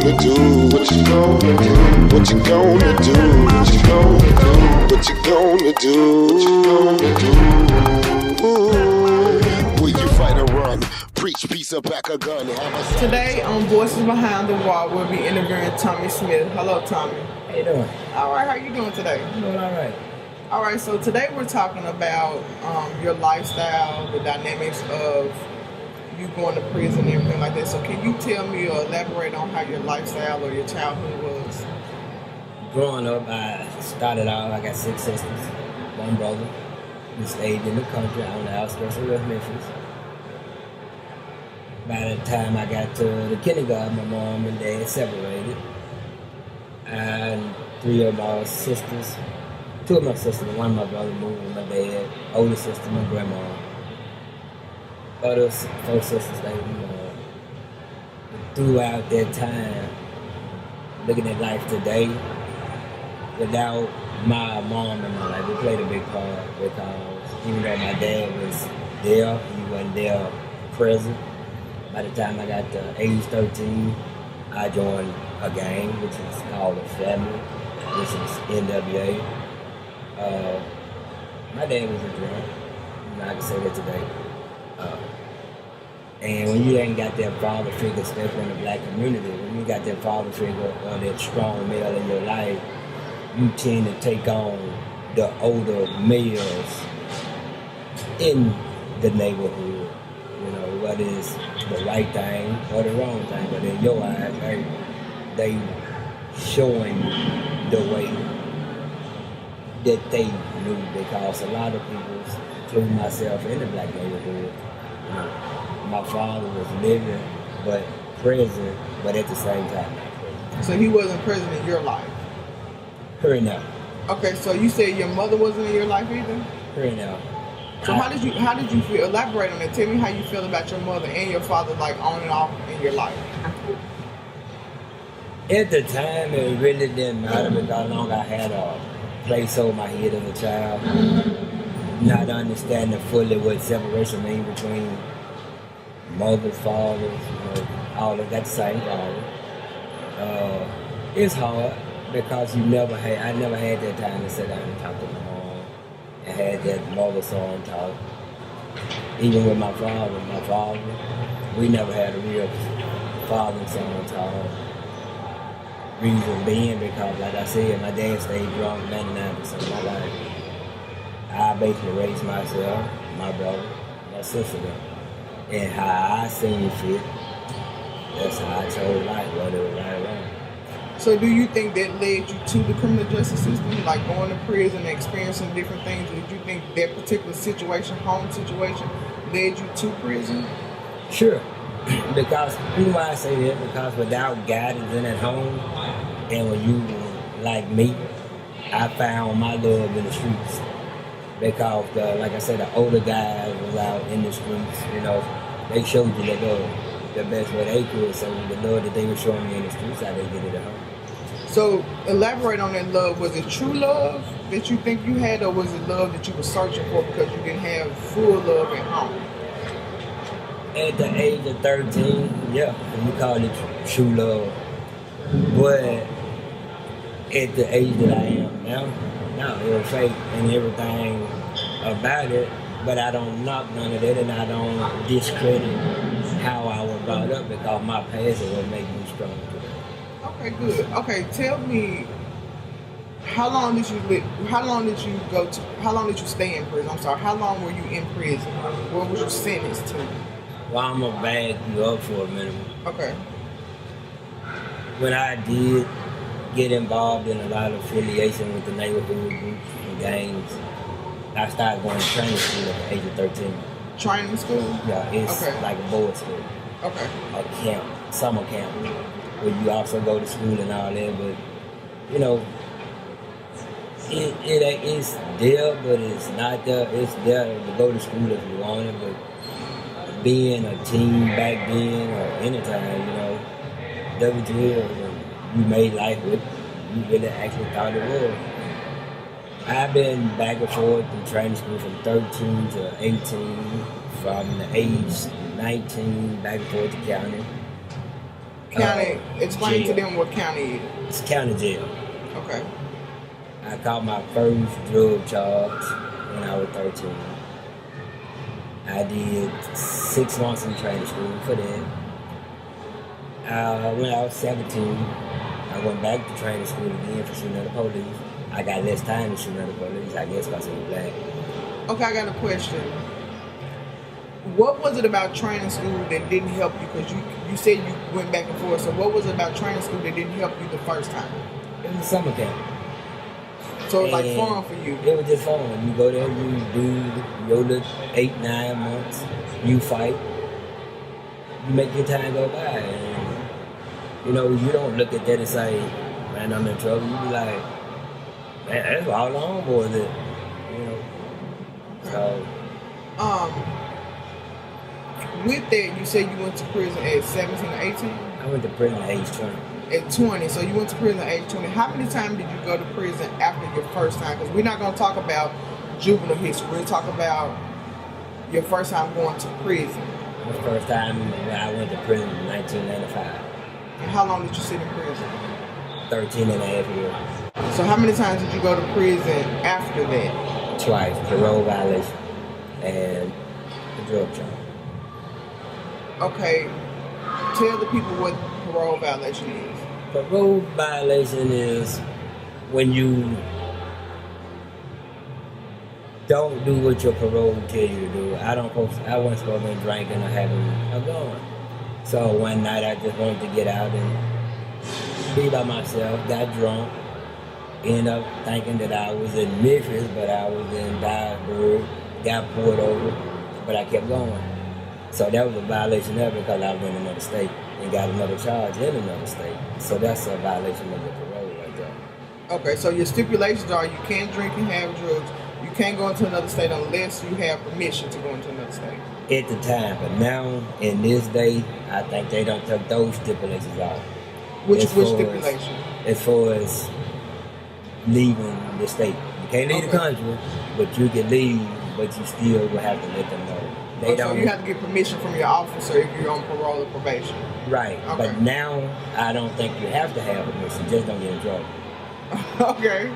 gonna do? What you gonna do? What you gonna do? What you gonna do? What you gonna do? What you gonna do? Ooh. Will you fight or run? Preach peace or back a gun? Today on Voices Behind the Wall, we'll be interviewing Tommy Smith. Hello, Tommy. How you doing? All right, how you doing today? Doing all right. All right, so today we're talking about your lifestyle, the dynamics of you going to prison and everything like that. So can you tell me or elaborate on how your lifestyle or your childhood was? Growing up, I started out, I got 6 sisters, 1 brother. We stayed in the country on the outskirts of West Memphis. By the time I got to the kindergarten, my mom and dad separated. And 3 of my sisters, 2 of my sisters, 1 of my brother moved with my dad, older sister, my grandma. Other 4 sisters, they throughout that time, looking at life today, without my mom in my life, it played a big part because even though my dad was there, he wasn't there present. By the time I got to age 13, I joined a gang, which is called a family, which is NWA. My dad was a drunk, I can say that today. And when you ain't got that father figure, especially in the black community, when you got that father figure or that strong male in your life, you tend to take on the older males in the neighborhood. You know, whether it's the right thing or the wrong thing, but in your eyes, they showing the way that they knew, because a lot of people, including myself in the black neighborhood, you know, my father was living but present, but at the same time not present. So he wasn't present in your life? Her now. Okay, so you said your mother wasn't in your life either? Her now. So how did you feel? Elaborate on that. Tell me how you feel about your mother and your father, like on and off in your life. At the time, it really didn't matter because how long I had a place over my head as a child, not understanding fully what separation means between mothers, fathers, you know, all of that same father. It's hard because I never had that time to sit down and talk to my mom and had that mother-son talk. Even with my father, we never had a real father and son talk. Reason being because, like I said, my dad stayed drunk 99% of my life. I basically raised myself, my brother, my sister, and how I seen fit. That's how I chose life, whether it was right or wrong. So do you think that led you to the criminal justice system, like going to prison and experiencing different things? Did you think that particular situation, home situation, led you to prison? Sure. Because, you know why I say that? Because without guidance in at home, and when you, like me, I found my love in the streets. Because, like I said, the older guys was out in the streets, you know, they showed you that love the best way they could. So the love that they were showing me in the streets, I didn't get it at home. So elaborate on that love. Was it true love that you think you had, or was it love that you were searching for because you didn't have full love at home? At the age of 13, yeah, we call it true love. But at the age that I am now, no, it was fake and everything about it. But I don't knock none of that, and I don't discredit how I was brought up, because my past is what made me strong today. Okay, good. Okay, tell me, how long did you stay in prison? I'm sorry, how long were you in prison? What was you sentenced to? Well, I'm gonna back you up for a minute. Okay. When I did get involved in a lot of affiliation with the neighborhood groups and gangs, I started going to training school at the age of 13. Training school? Yeah, it's okay. like a board school. Okay. A camp, summer camp, where you also go to school and all that, but, you know, it's there, but it's not there. It's there to go to school if you want it, but being a teen back then or anytime, you know, WGL, you made life with, you really actually thought it was. I've been back and forth in training school from 13 to 18, from the age 19 back and forth to county. County, explain to jail. them what county is. It's county jail. Okay. I caught my first drug charge when I was 13. I did 6 months in training school for that. When I was 17, I went back to training school again for shooting at the police. I got less time to shoot at the police, I guess because I was black. Okay, I got a question. What was it about training school that didn't help you? Because you said you went back and forth. So what was it about training school that didn't help you the first time? It was a summer camp. So it was like And fun for you. It was just fun. You go there, you do your little 8, 9 months, you fight, you make your time go by. And, you know, you don't look at that and say, man, I'm in trouble. You be like, man, that's all the homeboys did. You know? So, With that, you said you went to prison at 17 or 18? I went to prison at age 20. At 20. So you went to prison at age 20. How many times did you go to prison after your first time? Because we're not going to talk about juvenile history. We'll talk about your first time going to prison. The first time when I went to prison in 1995. And how long did you sit in prison? 13 and a half years. So how many times did you go to prison after that? Twice. Parole violation and the drug charge. Okay, tell the people what parole violation is. Parole violation is when you don't do what your parole tell you to do. I wasn't supposed to be drinking or having a gun. So one night I just wanted to get out and be by myself, got drunk, ended up thinking that I was in Memphis, but I was in Dyersburg, got pulled over, but I kept going. So that was a violation of it because I was in another state and got another charge in another state. So that's a violation of the parole right there. Okay, so your stipulations are you can't drink and have drugs. You can't go into another state unless you have permission to go into another state. At the time, but now in this day, I think they don't take those stipulations off. Which As far stipulation? As far as leaving the state, you can't leave the country, but you can leave, but you still will have to let them know. They So don't. you have to get permission from your officer if you're on parole or probation. Right, Okay. but now I don't think you have to have permission. Just don't get in trouble. Okay.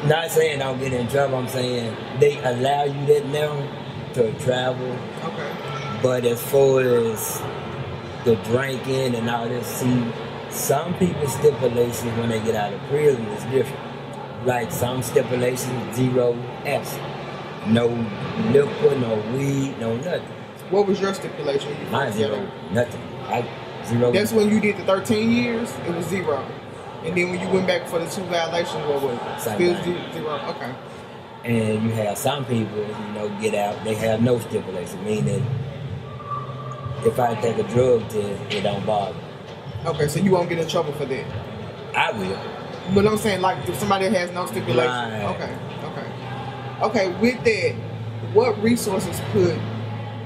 Not saying don't get in trouble. I'm saying they allow you that now to travel. Okay. But as far as the drinking and all this, see, some people's stipulations when they get out of prison is different. Like some stipulations, 0 acid, no liquor, no weed, no nothing. What was your stipulation? when you Mine first got 0, out? nothing. I 0. That's when you did the 13 years, it was 0. And then when you went back for the 2 violations, what was it? Same Still thing. 0. Okay. And you have some people, get out, they have no stipulation, meaning if I take a drug test, it don't bother me. Okay, so you won't get in trouble for that. I will. But I'm saying, like, if somebody has no stipulation. Right. Okay, with that, what resources could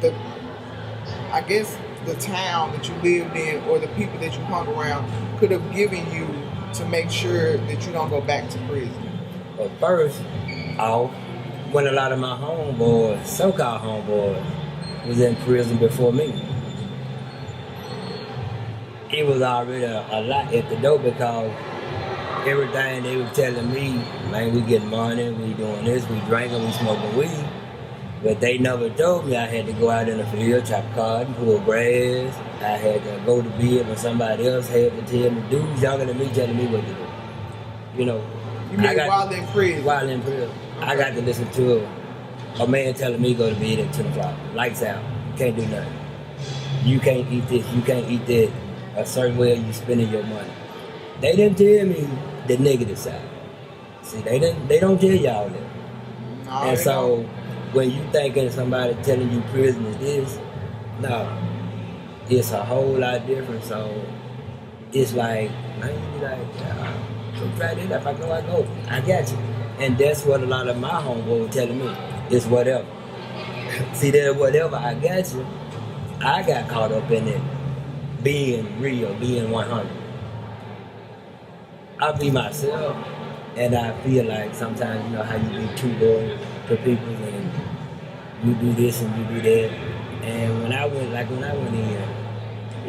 the town that you lived in or the people that you hung around could have given you to make sure that you don't go back to prison? But first off, when a lot of my homeboys, so-called homeboys, was in prison before me, it was already a lot at the door because everything they were telling me, man, we getting money, we doing this, we drinking, we smoking weed. But they never told me I had to go out in the field, chop cotton, pull grass. I had to go to bed when somebody else had to tell me, dudes younger than me telling me what to do. You know. You mean while in prison? While in prison. Okay. I got to listen to a man telling me go to bed at 10 o'clock. Lights out. Can't do nothing. You can't eat this, you can't eat that. A certain way you spending your money. They didn't tell me the negative side. See, they don't tell y'all that. No, and so when you thinking somebody telling you prison is this, no, it's a whole lot different. So it's like, man, you be like, so try this. If I go, I got you. And that's what a lot of my homeboys were telling me. It's whatever. See, that whatever I got you, I got caught up in it. Being real, being 100. I'll be myself, and I feel like sometimes, how you be too loyal to people, and you do this and you do that. And when I went in,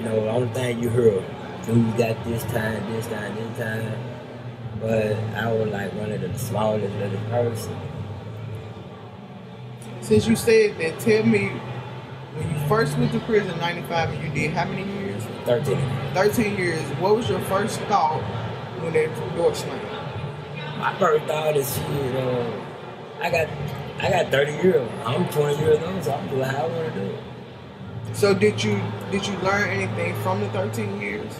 the only thing you heard, dude got this time, this time, this time. But I was like one of the smallest little person. Since you said that, tell me, when you first went to prison in 95 and you did how many years? 13. 13 years. What was your first thought when that door slammed? My first thought is, I got 30 years. I'm 20 years old, so I'm doing how I want to do it. So did you learn anything from the 13 years?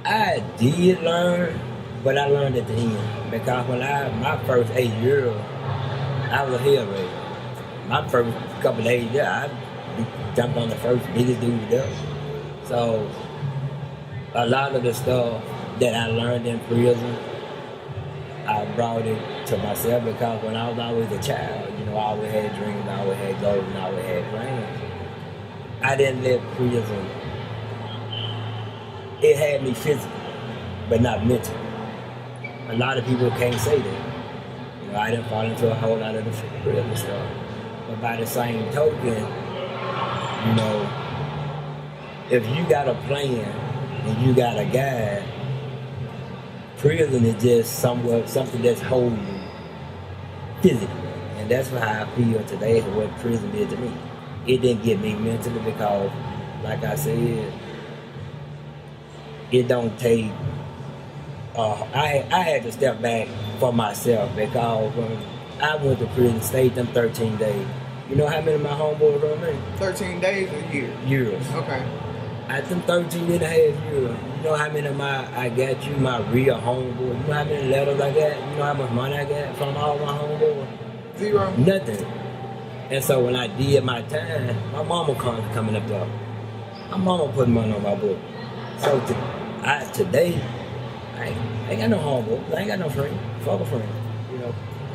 I did learn, but I learned at the end. Because when my first 8 years, I was a hell raiser. My first couple of days there, I jumped on the first biggest dude there. So a lot of the stuff that I learned in prison, I brought it to myself because when I was always a child, I always had dreams, I always had goals, and I always had plans. I didn't let prison, it had me physically, but not mentally. A lot of people can't say that. I didn't fall into a whole lot of the prison stuff. But by the same token, if you got a plan and you got a guide, prison is just something that's holding you physically. And that's how I feel today for what prison did to me. It didn't get me mentally because, like I said, it don't take, I had to step back for myself because when I went to prison, stayed them 13 days. You know how many of my homeboys were me? 13 days or years? Years. Okay. At them 13 and a half years, you know how many of I got you, my real homeboys? You know how many letters I got? You know how much money I got from all my homeboys? 0. Nothing. And so when I did my time, my mama coming up there. My mama put money on my book. So today, I ain't got no homeboy. I ain't got no friend. Fuck a friend.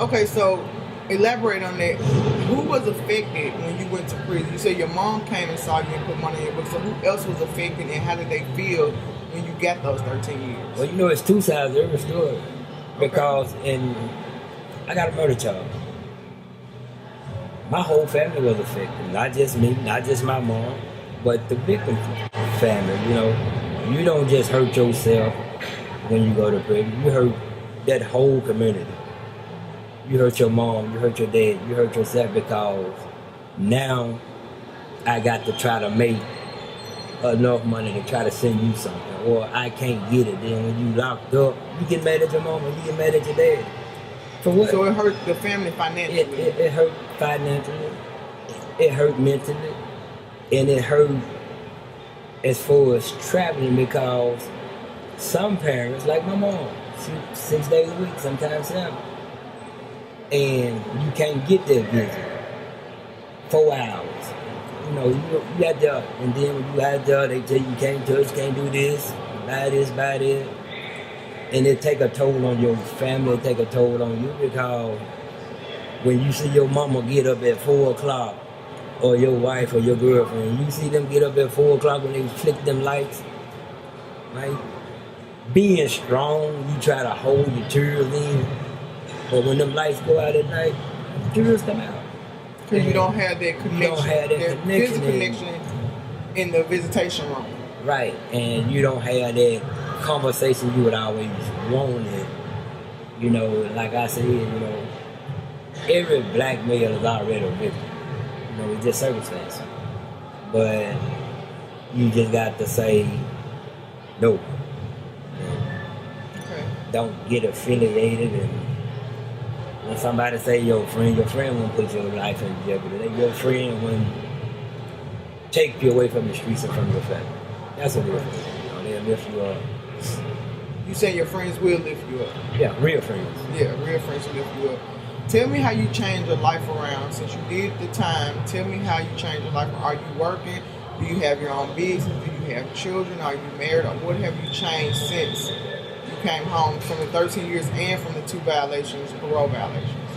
Okay, so elaborate on that. Who was affected when you went to prison? You said your mom came and saw you and put money in your book. So who else was affected and how did they feel when you got those 13 years? Well, it's two sides to every story. Because I got a murder charge. My whole family was affected. Not just me, not just my mom, but the victim family. You don't just hurt yourself when you go to prison. You hurt that whole community. You hurt your mom, you hurt your dad, you hurt yourself because now I got to try to make enough money to try to send you something, or I can't get it. Then when you locked up, you get mad at your mom, you get mad at your dad. For what? So it hurt the family financially. It hurt financially, it hurt mentally, and it hurt as far as traveling because some parents, like my mom, 6 days a week, sometimes 7. And you can't get that visit. 4 hours. You out there, and then when you out there, they tell you can't touch, can't do this, buy this, buy that. And it take a toll on your family, it take a toll on you because when you see your mama get up at 4 o'clock, or your wife or your girlfriend, you see them get up at 4 o'clock when they flick them lights, right? Being strong, you try to hold your tears in. But when them lights go out at night, tears come out. Because you don't have that connection. You don't have that connection. Physical connection in the visitation room. Right. And you don't have that conversation you would always wanted. Like I said, every black male is already a victim. It's just circumstance. But you just got to say no. Okay. Don't get affiliated and when somebody say your friend won't put your life in jeopardy. Your friend won't take you away from the streets and from your family. That's what it is. They'll lift you up. You say your friends will lift you up. Yeah, real friends. Yeah, real friends will lift you up. Tell me how you changed your life around since you did the time. Tell me how you changed your life. Are you working? Do you have your own business? Do you have children? Are you married? Or what have you changed since you came home from the 13 years and from the 2 violations, parole violations?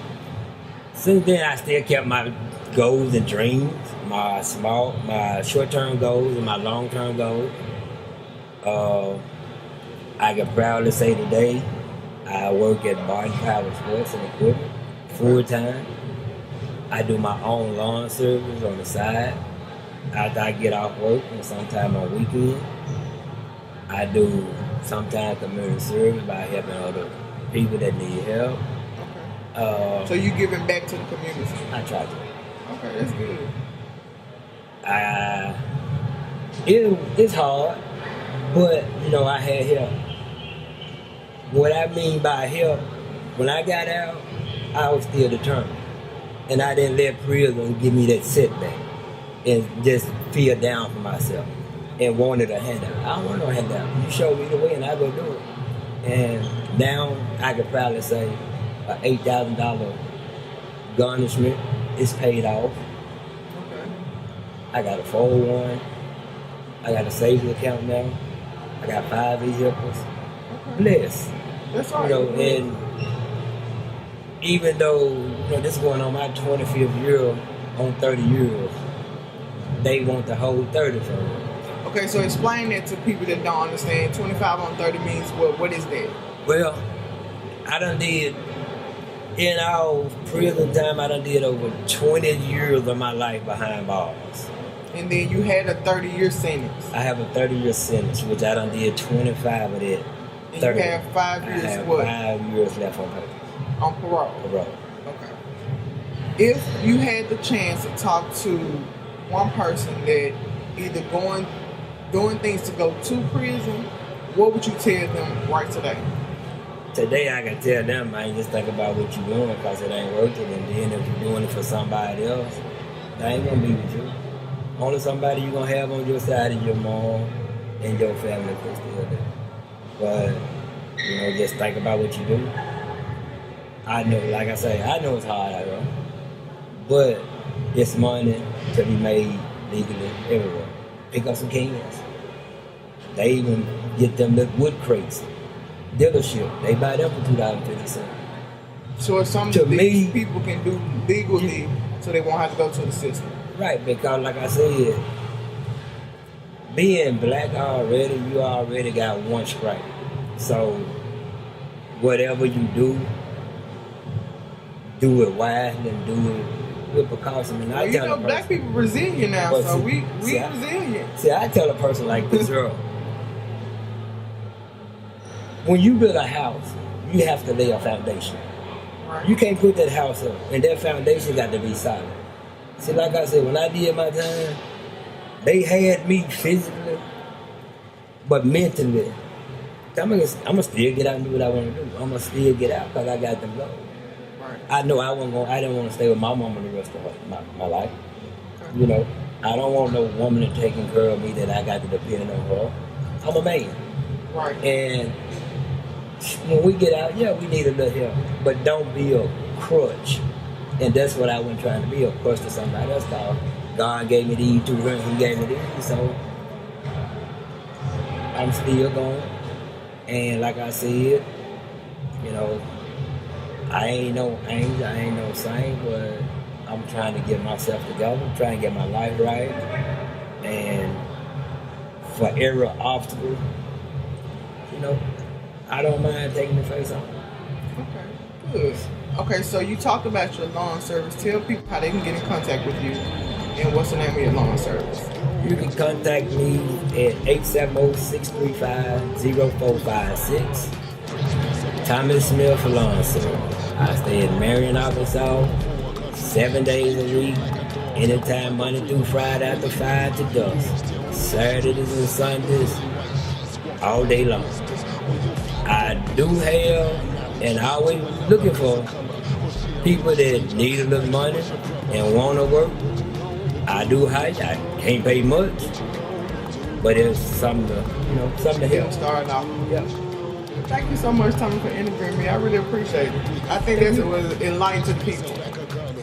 Since then, I still kept my goals and dreams, my short-term goals and my long-term goals. I can proudly say today, I work at Barton Power Sports and Equipment full-time. I do my own lawn service on the side after I get off work and sometime on weekend. I do sometimes community service by helping other people that need help. Okay. So you giving back to the community? I try to. Okay, that's good. It's hard, but I had help. What I mean by help, when I got out, I was still determined, and I didn't let prison give me that setback and just feel down for myself and wanted a handout. I don't want no handout. You show me the way, and I go do it. And now I could probably say an $8,000 garnishment is paid off. Okay. I got a 401. I got a savings account now. I got 5 vehicles. Okay. Blessed. That's right. And even though this is going on my 25th year on 30 years, they want the whole 30 from me. Okay, so explain that to people that don't understand. 25 on 30 means what? What is that? Well, I done did, in our prison time, I done did over 20 years of my life behind bars. And then you had a 30-year sentence. I have a 30-year sentence, which I done did 25 of that. And 30. you have 5 years I have what? 5 years left on paper. On parole. Parole. Okay. If you had the chance to talk to one person that either doing things to go to prison, what would you tell them right today? Today I can tell them, I ain't just think about what you're doing because it ain't working, and then if you're doing it for somebody else, I ain't gonna be with you. Only somebody you're gonna have on your side is your mom and your family can still do. But just think about what you do. I know, like I say, I know it's hard out here, but it's money to be made legally everywhere. Pick up some cans. They even get them little wood crates. Dealership, they buy them for $2.50. So if some of these people can do legally, so they won't have to go to the system. Right, because like I said, being black already, you already got one strike. So whatever you do it wisely and do it with precaution. And Well, black people resilient now, But so we see, resilient. See, I tell a person like this, girl, when you build a house, you have to lay a foundation. Right. You can't put that house up, and that foundation got to be solid. See, like I said, when I did my time, they had me physically, but mentally, I'm gonna still get out and do what I want to do. I'm gonna still get out because I got them low. Right. I know I didn't want to stay with my mama the rest of my life. Okay. I don't want no woman to taking care of me that I got to depend on her. I'm a man. Right. And when we get out, yeah, we need a little help, but don't be a crutch. And that's what I wasn't trying to be, a crutch to somebody else. God gave me these 2 rents, He gave me these, so I'm still going. And like I said, I ain't no angel, I ain't no saint, but I'm trying to get myself together, I'm trying to get my life right, and for every obstacle, I don't mind taking the face off. Okay, good. Okay, so you talked about your lawn service. Tell people how they can get in contact with you, and what's the name of your lawn service? You can contact me at 870-635-0456. Thomas Smith for Lawn Service. I stay in Marion, Arkansas, 7 days a week, anytime Monday through Friday after 5 to dusk. Saturdays and Sundays, all day long. I do have, and always looking for, people that need a little money and want to work. I do hire. I can't pay much, but it's something to, something to help. Start off. Yeah. Thank you so much, Tommy, for interviewing me. I really appreciate it. I think that's what was enlightening to the people.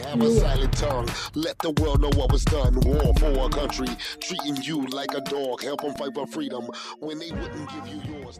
Have a silent tongue. Let the world know what was done. War for a country, treating you like a dog. Help them fight for freedom when they wouldn't give you yours.